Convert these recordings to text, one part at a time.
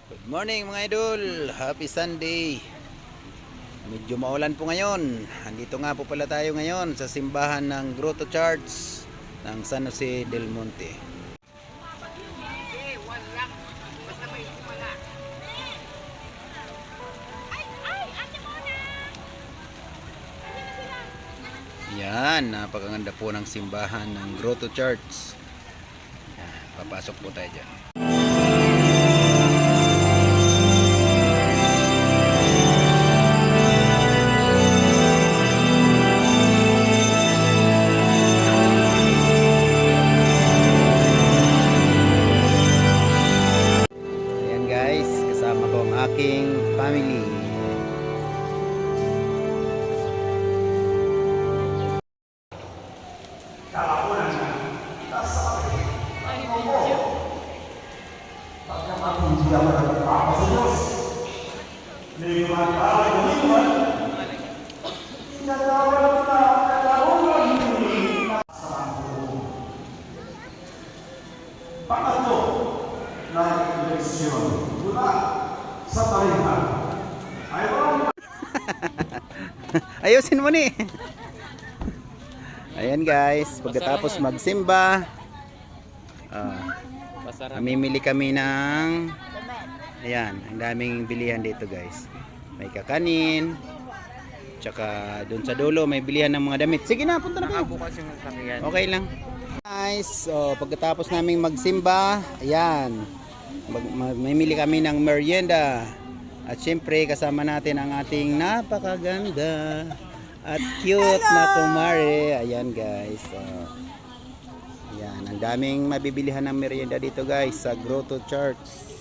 Good morning mga idol, happy Sunday. Medyo maulan po ngayon. Andito nga po pala tayo ngayon sa simbahan ng Grotto Church ng San Jose del Monte. Yan, napakaganda po ng simbahan ng Grotto Church. Yan, papasok po tayo dyan. Guys, kasama ko ang aking family. Pangatlo na eleksyon mula sa Tarihan ay walang Ayusin mo ni. Ayan guys, pagkatapos magsimba, mamimili kami ng, ayan, ang daming bilihan dito guys. May kakanin, tsaka dun sa dulo may bilihan ng mga damit. Sige na, punta na kayo. Okay lang. Guys, so pagkatapos naming magsimba, ayan, mamimili kami ng merienda. At syempre kasama natin ang ating napakaganda at cute na kumare. Ayan guys. Ayan, ang daming mabibilihan ng merienda dito guys sa Grotto Church.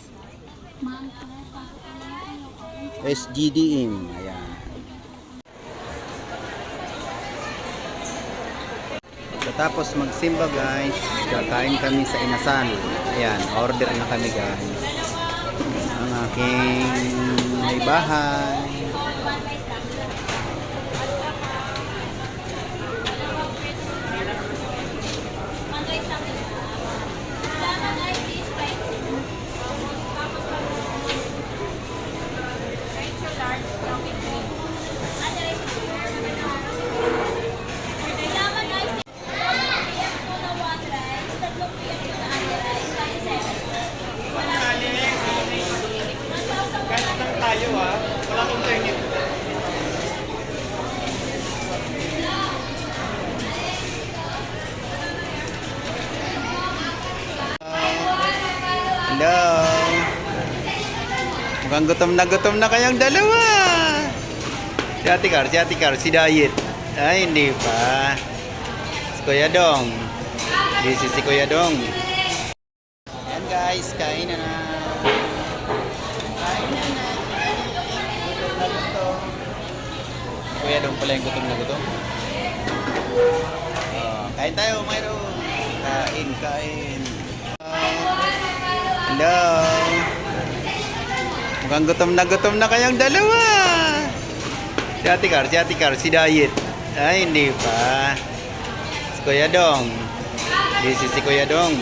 SGDM. Ayan. Pagkatapos magsimba guys, kakain kami sa inasal. Ayan, order na kami guys. Ang aking may bahay. Hello. Mukhang gutom na kayong dalawa. Si Ate Car, si Diet. Ay, hindi pa. Si Kuya Dong. Busy si Kuya Dong. Ayan guys, kain na na. Kain na na. Gutom na gutom. Si Kuya Dong pala yung gutom na gutom. Kain tayo, mayroon. Kain. Hello. Mukhang gutom na kayong dalawa. Si Ate Car, si Diet. Ay, hindi pa. Si Kuya Dong. Busy si Kuya Dong.